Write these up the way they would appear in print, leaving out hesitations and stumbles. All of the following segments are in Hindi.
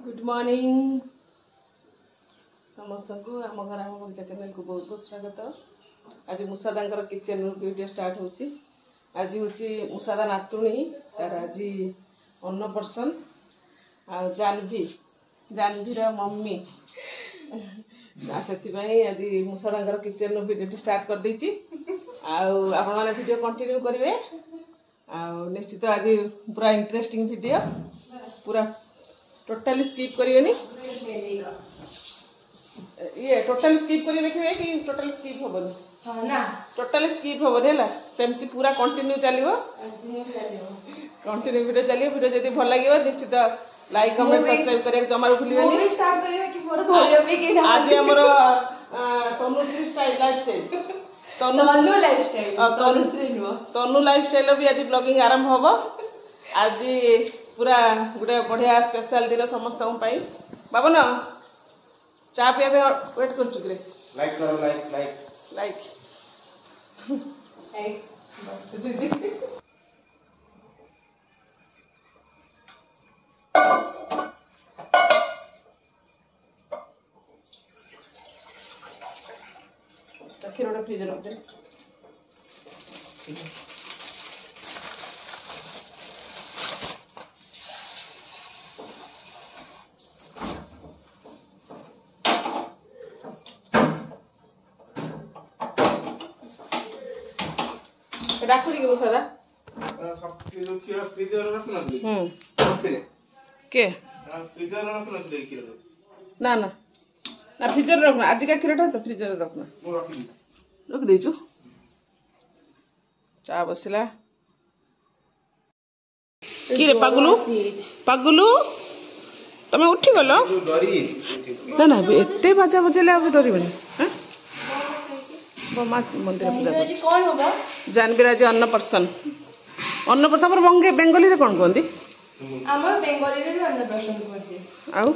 गुड मॉर्निंग समस्त को आम घर आम बगीचा चैनल को बहुत बहुत स्वागत। आज मुसादा किचन वीडियो स्टार्ट होची। आज हूँ मुसादा नातुणी तार आज अन्नप्रसन आ जानवीर मम्मी से आज मुसादा किचन वीडियो स्टार्ट कर देची। आपण मैंने वीडियो कंटिन्यू करेंगे। निश्चित आज पूरा इंटरेस्टिंग वीडियो पूरा टोटली स्किप करिवेनी। ये टोटली स्किप करी देखिए कि टोटली स्किप होबनी। हां ना टोटली स्किप होबनी हला सेमती पूरा कंटिन्यू चलिवो। कंटिन्यू वीडियो चलियो। वीडियो जदी भल लागिवो निश्चित लाइक कमेंट सब्सक्राइब करे जमार भूलिबेनी। मूवी स्टार्ट करिवे कि मोर धोलियो पे के ना आज हमर तनुश्री स्टाइल लाइफस्टाइल तनु लाइफस्टाइल तनुश्री नो तनु लाइफस्टाइल भी आज ब्लॉगिंग आरंभ होबो। आज पूरा गोटे बढ़िया स्पेशल दिन समस्त बाबू न चा पिया वेट कर लाइक करो लाइक लाइक लाइक क्षीर फ्रिज रख दे। राखु दी के सादा सब चीज खीर फ्रीजर रखना दे। रखले के फ्रीजर रखना दे खीर ना ना ना फ्रीजर रखना। आज का खीरटा तो फ्रीजर रखना मो रख देछु। चा बसला की रे पगलू पगलू तमे उठी गलो डरी ना ना एते बाजा बजेले अब डरिबनी। हां मंदिर पूजा कौन होगा जानवीर आज अन्नप्रसन पर बेंगली रे कौन कहती आम बेंगली रे भी अन्नप्रसन कहते आउ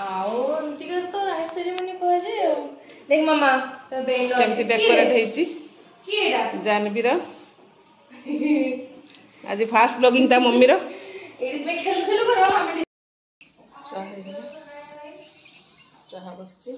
आउ अंतिका तो राइस सेरेमनी कह जे देख मामा तो बेंगली केमती डेकोरेट हेची की एडा जानवीर आज फास्ट ब्लॉगिंग ता मम्मी रो एडी में खेल खेल करो हम चाह बसची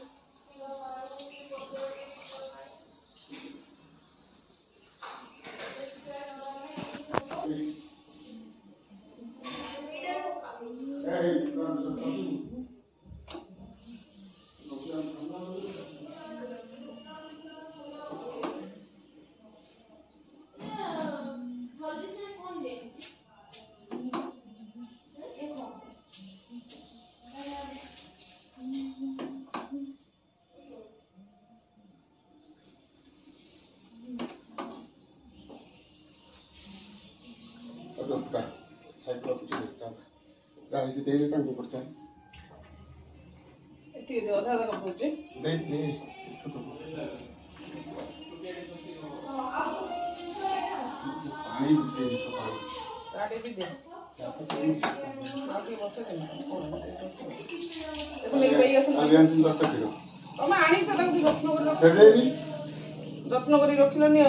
रत्न करी रखिलनी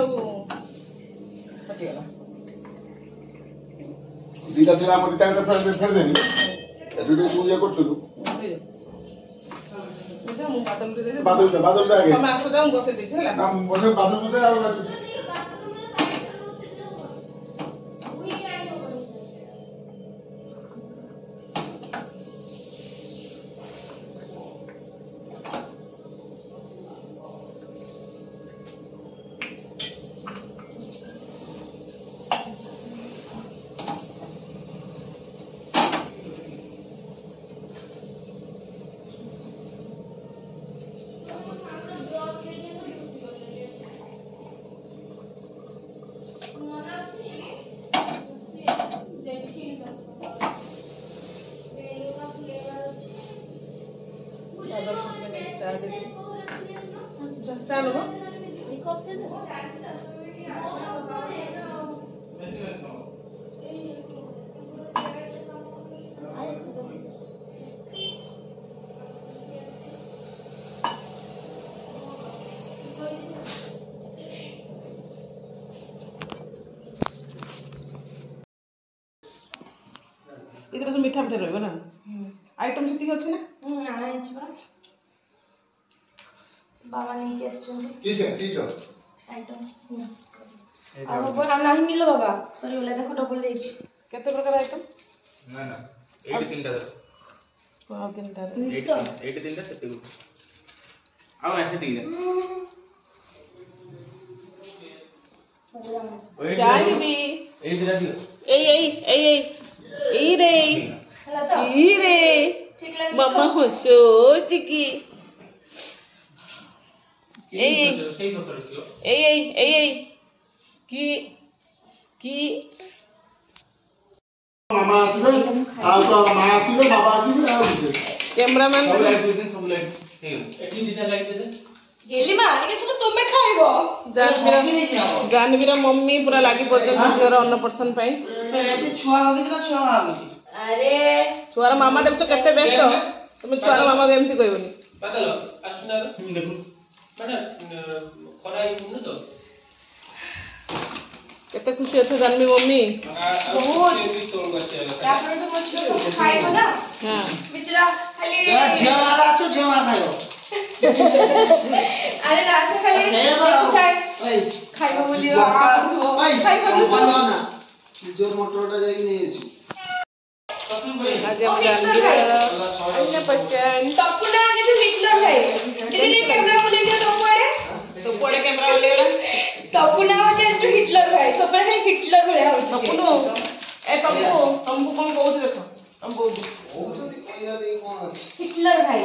दीटा थिला हमर टाइम पे फेर देनी एटू तू ये करतलु बादल दे आगे हम आसो जाऊं बसे दे छला हम बसे बादल दे आ चालू से मीठा मीठा रहइबो ना आइटम सेति अछि ना आना अछि बा बाबा नहीं केस चंदी किस आइटम आ वो नाही मिलो बाबा सॉरी ओला देखो डबल देछि केते प्रकार आइटम ना एडी तीनटा आ तीनटा एडी तीनटा सेते गो आ ऐसे तीनटा जानवी एडी दिला दियो ए रे ई रे ठीक लागे मामा हसो चिकी ए की मामा आसीबे आ तो मामा आसीबे बाबा आसीबे आ कैमरामैन सब लाइट ठीक एटी दिटा लाइट दे गेली मा आगे सब तुमे खाइबो जानवीरा मम्मी पूरा लागी पड़छन झियर अन्नप्रशन पई एटी छुआ होगी ना छुआ होगी अरे छुआर मामा देखछो केते व्यस्त तुम छुआर मामा के एमती कहबोनी पागल आसुना देखो माने खराई मुन तो केते खुशी अछो जानवी मम्मी बहुत तापर तो मछ खाइबो ना हां बिचरा खाली झिया वाला छ झिया खाइबो अरे रासे खाली ओइ खाइबो बोलियो ओइ खाइबो ना जोर मोटरटा जाई नै छु आज हम जानवीरा अन्नप्रशन तपुना आने भी हिटलर है दीदी कैमरा बोले दिया तपु आड़े तो पड़े कैमरा बोलेला तपुना आने जो हिटलर है सब पर हिटलर भले हो तपुनो ए तंबू कोन बहुत देखो हम बहुत ओइरा दे कोन हिटलर भाई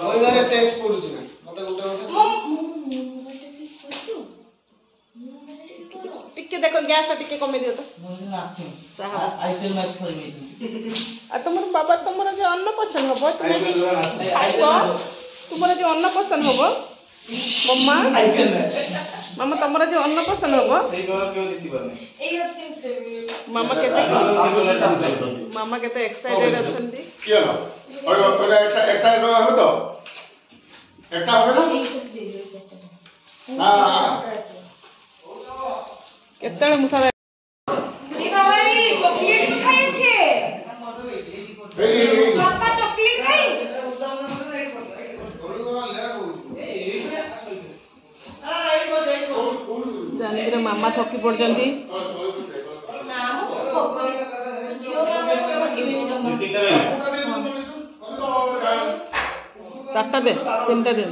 ओइरा टेक्स्ट पढुछु ना मते टिके देखो गैस टिके कमे दियो तो आईपीएल मैच खेलबे आ तुमर बाबा तुमर जे अन्नप्रशन होबो तुम खाइबो तुमर जे अन्नप्रशन होबो मम्मा आईपीएल मैच मामा तुमर जे अन्नप्रशन होबो सेई कलर केउ दिति बने एई हस्ते मामा केते एक्साइटेड अछंती की हलो और एकटा हो तो एकटा হবে না हां केते मुसा তুমি বাবাই চকলেট খাইছে পাপা চকলেট খাই जानवीरा मामा थकी पड़जंती না খবর জিও বাবা चारटा दे तीनटा दे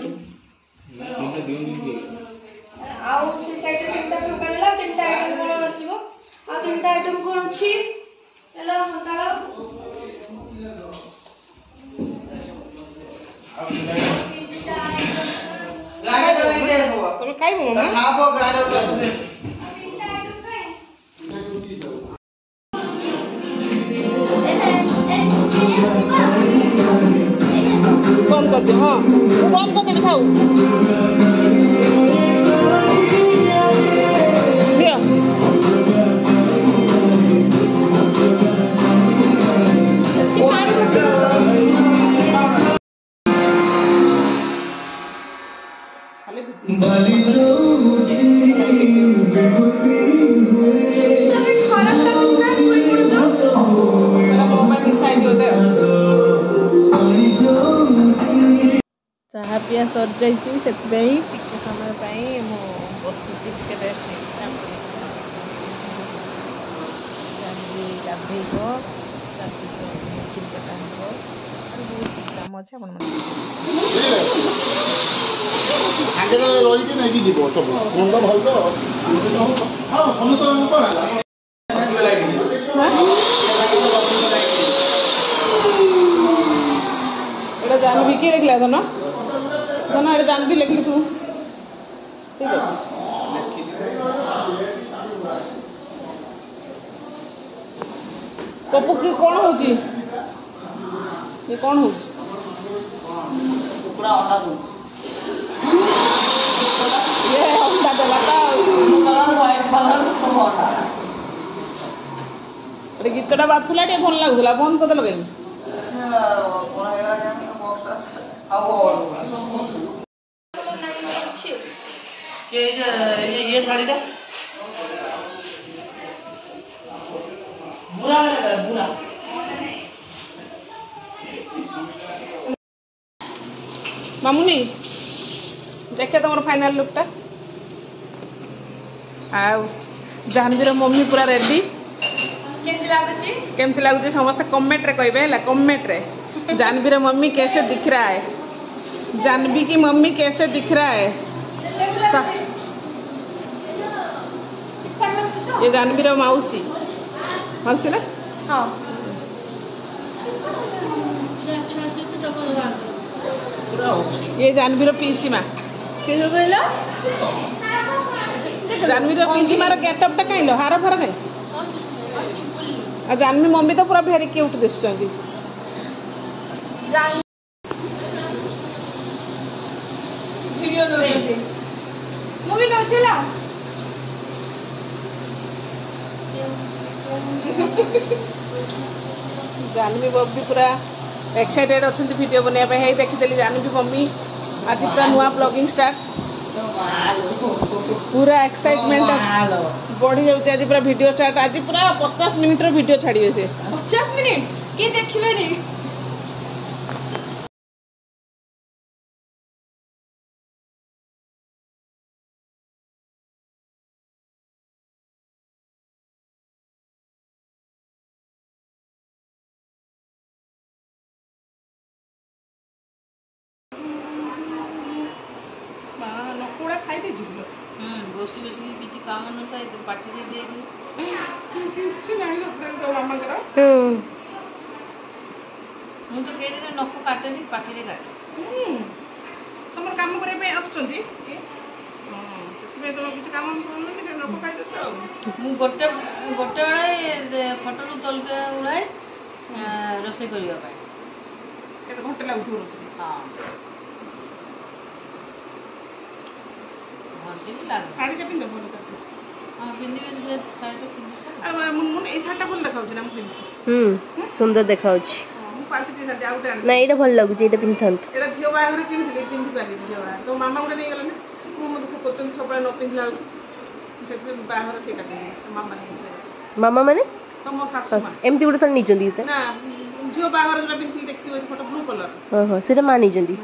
आउ से साइड रे तीनटा प्रकार ला तीनटा आइटम कोन आसीबो आ तीनटा आइटम कोन अछि एला मताला ग्राइंडर नहीं दे हो तुम खाइबो मामा खाबो ग्राइंडर कर दे तीनटा आइटम खाए बंद कर दे हां बंद कर दे खाऊ दिया खाली तबे खराब लगता है कोई पड़ता मेरा मोबाइल साइड होता है चाहा पिया सर जाइए से टिके समय मु बसी टिके रेस्ट गाधे काम अच्छे आगे रही कि नहीं जीव सब मुंड भल तो हाँ समस्त এটা जानवी के लिखला था ना ना এটা जानवी लिखली तू ठीक है पप्पू की कौन होची ये कौन होची पूरा अंडा दूध ये अंडा देला का कलर व्हाइट कलर सब अंडा अरे गीतटा बाथुला टे फोन लागुला बंद कर देलगे कोना हेरा जान बॉक्स आओ के ये साड़ी का बुरा लगा बुरा मामुनी देखे तुम फाइनल लुकटा जानवीर मम्मी पूरा रेडी केमती लगुच समस्त कमेंट रे कहबे कमेंट रे जानवीर मम्मी कैसे दिख रहा है जानवी की मम्मी कैसे दिख रहा है ये जानवीर मौसी मौसी ना हाँ ये जानवीर पीसी माँ जानवीर पीसी मार गेटअप टा कहीं हार फार कहीं जानवी मम्मी तो पूरा भेरी क्यूट दिसुचंदी वीडियो मूवी नो चला जानवी बब्बी पूरा एक्साइटेड अच्छा वीडियो बनवाई है देखीदेली जानवी मम्मी आज पूरा नुआ ब्लॉगिंग स्टार्ट पूरा एक्साइटमेंट बढ़ी जाऊँ आज पूरा वीडियो स्टार्ट आज पूरा 50 मिनट वीडियो छाड़िए से 50 मिनट किए देखिए नहीं नकुड़ा खाई दे जिबलो बसी बसी किसी काम न था तो पार्टी दे दे किछि नाही तो मामा करा मु तो कह दे नखु काटेनी पार्टी रे काटे तमर काम करे पे आछंती सेति तो किछि काम करनी से नखु खाई दे मु गोटे गोटे बेले फोटो रु तल के उड़ाए रोसे करिया पाए केते घंटे लागुथो रोसे हां साड़ी टा पिंद बोलो साड़ी हां पिंदी में साड़ी टा पिंदी से आ मुन ए साड़ी टा बोल देखाउ ना मु पिंदी सुंदर देखाउ छी मु पार्टी दे दा आउट ना एटा भल लागु छी एटा पिंथंत एटा झियो बाहर किनथिले पिंदी पाली झियो बाहर तो मामा गुडे नै गेला ने मु मत फोकचन सबा न पिंदला से बाहर से काटे मामा नै मामा माने तो मो सासु मा एमती गुडे सन निचंदी से ना झियो बाहर जरा पिंदी देखथिबे फोटो ब्लू कलर ओहो सेटा मानी जंदी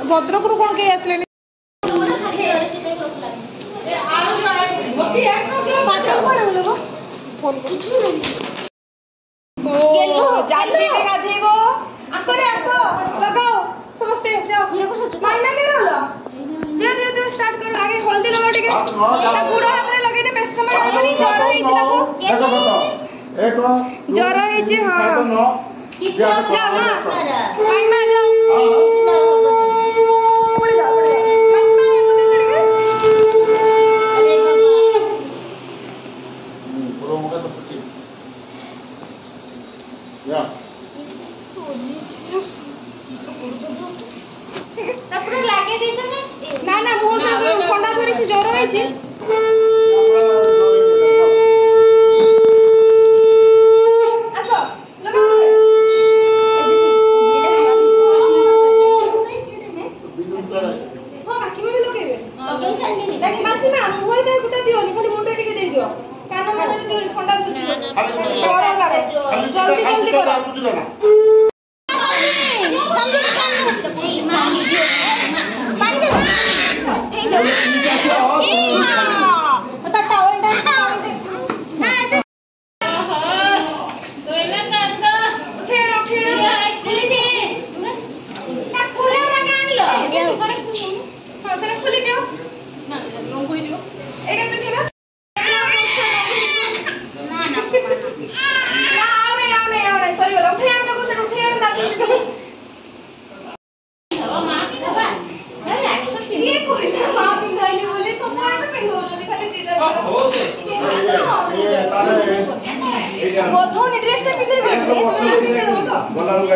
भद्रक रु कोन के आसले जानवी में गाधेबो आसो रे आसो लगाओ समझते जाओ माइना के रोलो दे स्टार्ट करो आगे हल्दी लगाओ ठीक है ता गुड़ हाथ रे लगे दे बेस समय रहबनी जर होई जिला को जर होई जे हां जा मां माइना जा ना ना मुंह से ठंडा धरी छी ज्वर होई छी आसो लगा हां बाकी में भी लगेबे मासी ना मुंह दे गुटा दियोनी खाली मुंडे टिके दे दियो कान में दियो ठंडा धरी ज्वर लागे जल्दी जल्दी करो गोधोनी ड्रेस टा पिंदे ए जोना पिंदे हो बोला लुगा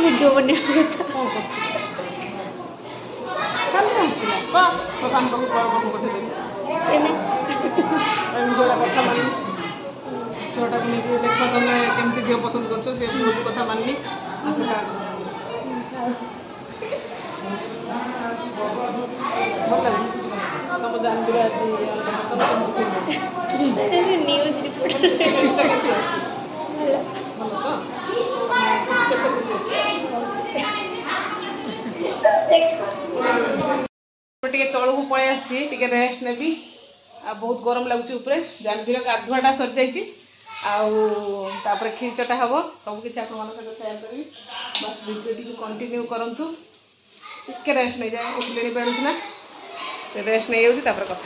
वीडियो बने तो काम को पठे जोड़ा कथा मानी छोटा देखो तुम केमती झील पसंद कर बहुत कथा माननी ଭଲ ଲାଗୁଛି ତମ ଜାଣିଥିବେ ଆଜି ନ୍ୟୁଜ୍ ରିପୋର୍ଟ ଟିକେ ତଳକୁ ପଳେଇ ଆସିଛି ଟିକେ ରେଷ୍ଟ ନେବି ଆଉ ବହୁତ ଗରମ ଲାଗୁଛି ଉପରେ ଜାନଭିର ଗାଧୁଆଟା ସରିଯାଇଛି ଆଉ ତାପରେ ଖିରିଚଟା ହେବ ସବୁକିଛି ଆପଣମାନଙ୍କ ସହିତ ସେୟାର କରିବି ବାସ୍ ଭିଡ଼ିଓଟିକୁ କଣ୍ଟିନ୍ୟୁ କରନ୍ତୁ ଟିକେ ରେଷ୍ଟ ନେଇଯାଏ ଉଠିଲେଣି ବେଳୁଛି ନା ରେଷ୍ଟ ନେଇଯାଉଛି ତାପରେ କଥା